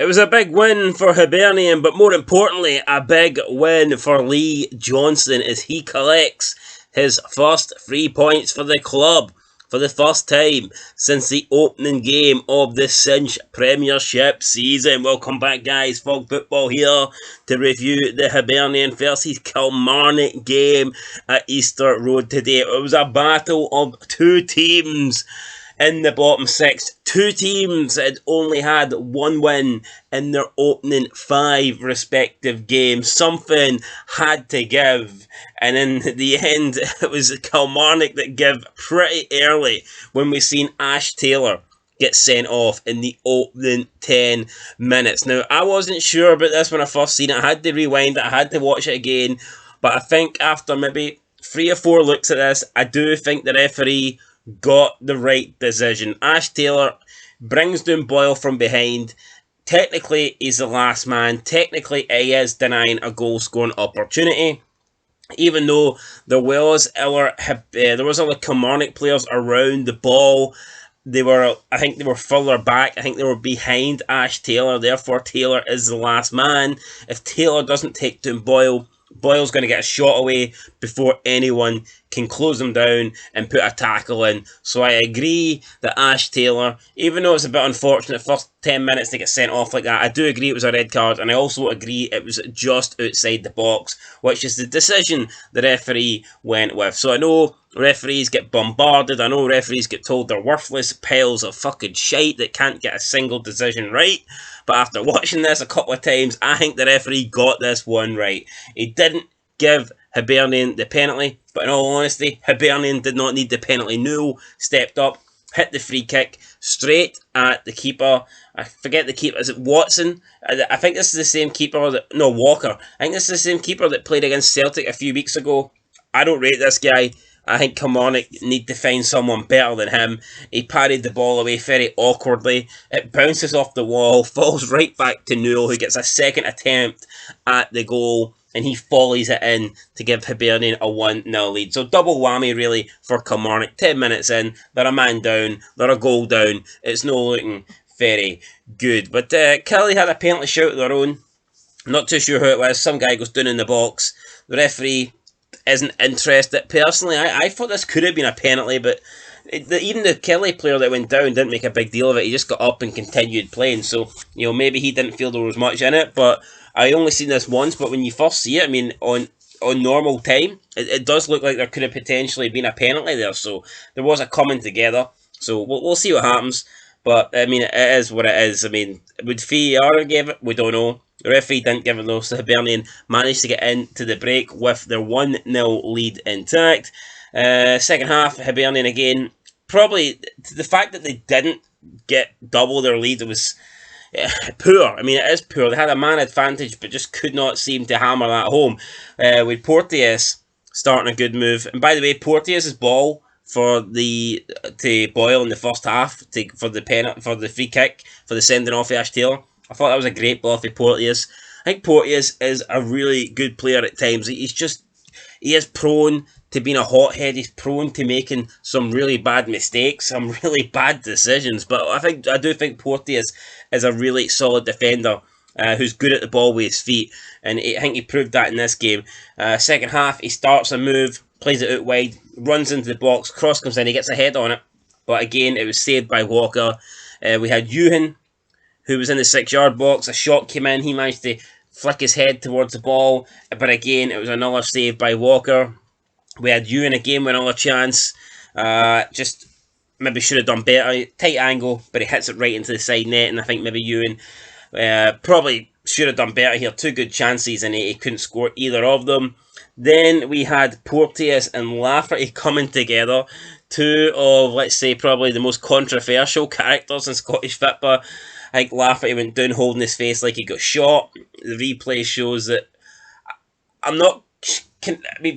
It was a big win for Hibernian, but more importantly, a big win for Lee Johnson as he collects his first 3 points for the club for the first time since the opening game of the Cinch Premiership season. Welcome back, guys. Fog Football here to review the Hibernian versus Kilmarnock game at Easter Road today. It was a battle of two teams in the bottom six. Two teams had only had one win in their opening 5 respective games. Something had to give, and in the end it was Kilmarnock that gave pretty early when we seen Ash Taylor get sent off in the opening 10 minutes. Now, I wasn't sure about this when I first seen it. I had to rewind it, I had to watch it again, but I think after maybe 3 or 4 looks at this, I do think the referee got the right decision. Ash Taylor brings down Boyle from behind. Technically, he's the last man. Technically, he is denying a goal-scoring opportunity. Even though there was other Kilmarnock players around the ball, I think they were further back. I think they were behind Ash Taylor. Therefore, Taylor is the last man. If Taylor doesn't take down Boyle, Boyle's going to get a shot away before anyone can close him down and put a tackle in. So I agree that Ash Taylor, even though it's a bit unfortunate, first 10 minutes to get sent off like that, I do agree it was a red card, and I also agree it was just outside the box, which is the decision the referee went with. So I know referees get bombarded, I know referees get told they're worthless piles of fucking shite that can't get a single decision right, but after watching this a couple of times, I think the referee got this one right. He didn't give Hibernian the penalty, but in all honesty, Hibernian did not need the penalty. Newell stepped up, hit the free kick straight at the keeper. I forget the keeper. Is it Watson? I think this is the same keeper that... No, Walker. I think this is the same keeper that played against Celtic a few weeks ago. I don't rate this guy. I think Kilmarnock need to find someone better than him. He parried the ball away very awkwardly. It bounces off the wall, falls right back to Newell, who gets a second attempt at the goal, and he volleys it in to give Hibernian a 1-0 lead. So double whammy really for Kilmarnock. 10 minutes in, they're a man down, they're a goal down. It's not looking very good. But Killie had a penalty shout of their own. Not too sure who it was. Some guy goes down in the box. The referee isn't interested. Personally, I thought this could have been a penalty, but even the Killie player that went down didn't make a big deal of it. He just got up and continued playing. So, maybe he didn't feel there was much in it, but I only seen this once. But when you first see it, I mean, on normal time, it does look like there could have potentially been a penalty there. So there was a coming together. So we'll see what happens. But, I mean, it is what it is. I mean, would VAR give it? We don't know. The referee didn't give it though, so Hibernian managed to get into the break with their 1-0 lead intact. Second half, Hibernian again. Probably the fact that they didn't get double their lead, it was poor. I mean, it is poor. They had a man advantage, but just could not seem to hammer that home. With Porteous starting a good move. And by the way, Porteous' ball to Boyle in the first half for the free kick, for the sending off of Ash Taylor. I thought that was a great ball for Porteous. I think Porteous is a really good player at times. He is prone to being a hothead. He's prone to making some really bad mistakes, some really bad decisions. But I do think Porteous is a really solid defender who's good at the ball with his feet. And I think he proved that in this game. Second half, he starts a move, plays it out wide, runs into the box, cross comes in, he gets a head on it. But again, it was saved by Walker. We had Ewan, who was in the 6-yard box. A shot came in. He managed to flick his head towards the ball. But again, it was another save by Walker. We had Ewan again with another chance. Just maybe should have done better. Tight angle, but he hits it right into the side net. And I think maybe Ewan probably should have done better here. 2 good chances and he couldn't score either of them. Then we had Porteous and Lafferty coming together. 2 of, let's say, probably the most controversial characters in Scottish football. I think Lafferty went down holding his face like he got shot. The replay shows that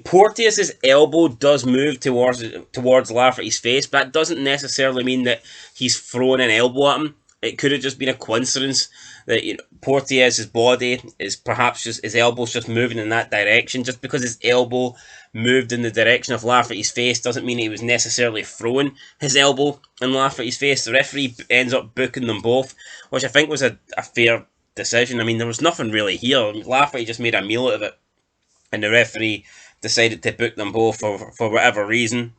Porteous' elbow does move towards Lafferty's face, but that doesn't necessarily mean that he's throwing an elbow at him. It could have just been a coincidence that Porteous' body is perhaps just his elbow's just moving in that direction. Just because his elbow moved in the direction of Lafferty's face doesn't mean he was necessarily throwing his elbow in Lafferty's face. The referee ends up booking them both, which I think was a fair decision. I mean, there was nothing really here. Laffy just made a meal out of it, and the referee decided to book them both for whatever reason.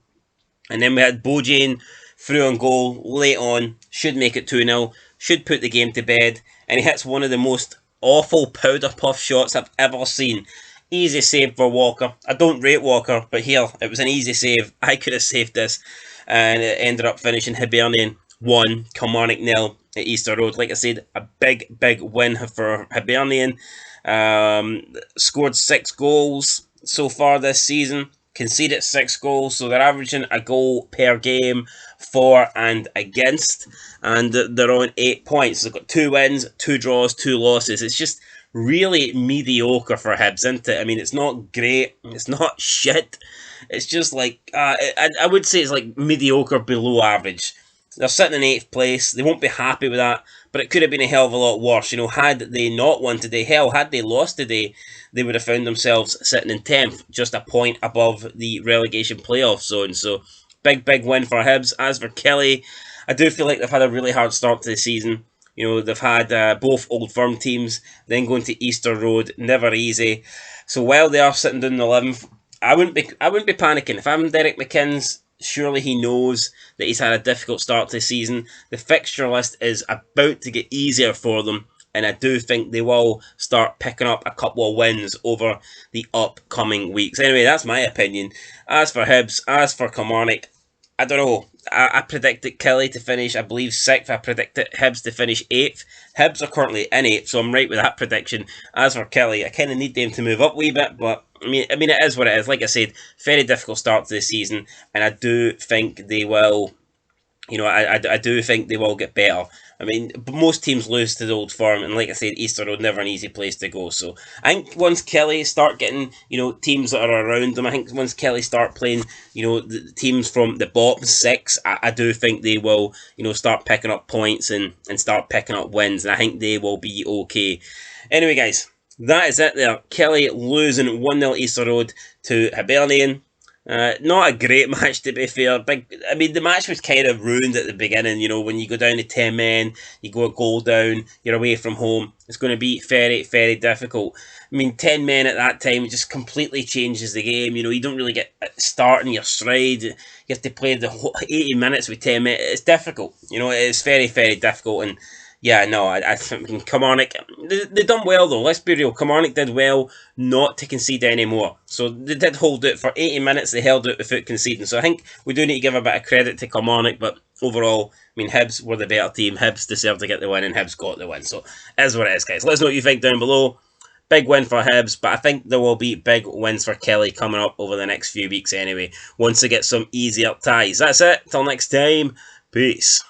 And then we had Bojane through on goal late on, should make it 2-0, should put the game to bed, and he hits one of the most awful powder puff shots I've ever seen. Easy save for Walker. I don't rate Walker, but here, it was an easy save. I could have saved this, and it ended up finishing Hibernian 1, Kilmarnock 0 at Easter Road. Like I said, a big win for Hibernian. Scored 6 goals so far this season, conceded 6 goals, so they're averaging a goal per game for and against, and they're on 8 points. They've got 2 wins, 2 draws, 2 losses. It's just really mediocre for Hibs, isn't it? I mean, it's not great, it's not shit, it's just like, I would say it's like mediocre below average. They're sitting in 8th place, they won't be happy with that, but it could have been a hell of a lot worse. You know, had they not won today, hell, had they lost today, they would have found themselves sitting in 10th, just a point above the relegation playoff zone. So, big win for Hibs. As for Killie, I do feel like they've had a really hard start to the season. You know, they've had both Old Firm teams, then going to Easter Road, never easy. So while they are sitting down in 11th, I wouldn't be panicking. If I'm Derek McInnes, surely he knows that he's had a difficult start to the season. The fixture list is about to get easier for them, and I do think they will start picking up a couple of wins over the upcoming weeks. Anyway, that's my opinion. As for Hibs, as for Kilmarnock, I don't know. I predicted Killie to finish, I believe, 6th. I predicted Hibs to finish 8th. Hibs are currently in 8th, so I'm right with that prediction. As for Killie, I kind of need them to move up a wee bit, but I mean, it is what it is. Like I said, very difficult start to the season, and I do think they will, you know, I do think they will get better. I mean, most teams lose to the Old Firm, and like I said, Easter Road, never an easy place to go. So I think once Killie start getting, you know, teams that are around them, I think once Killie start playing, you know, the teams from the bottom 6, I do think they will, you know, start picking up points and start picking up wins, and I think they will be okay. Anyway, guys, that is it there. Killie losing 1-0 Easter Road to Hibernian. Not a great match, to be fair. I mean, the match was kind of ruined at the beginning. You know, when you go down to 10 men, you go a goal down, you're away from home. It's going to be very difficult. I mean, 10 men at that time just completely changes the game. You know, you don't really get starting your stride. You have to play the whole 80 minutes with 10 men. It's difficult. You know, it's very difficult. And yeah, no, I think Kilmarnock, they done well though, let's be real. Kilmarnock did well not to concede anymore. So they did hold it for 80 minutes, they held it without conceding. So I think we do need to give a bit of credit to Kilmarnock, but overall, I mean, Hibs were the better team. Hibs deserved to get the win, and Hibs got the win. So it is what it is, guys. Let us know what you think down below. Big win for Hibs, but I think there will be big wins for Killie coming up over the next few weeks anyway, once they get some easier ties. That's it, till next time, peace.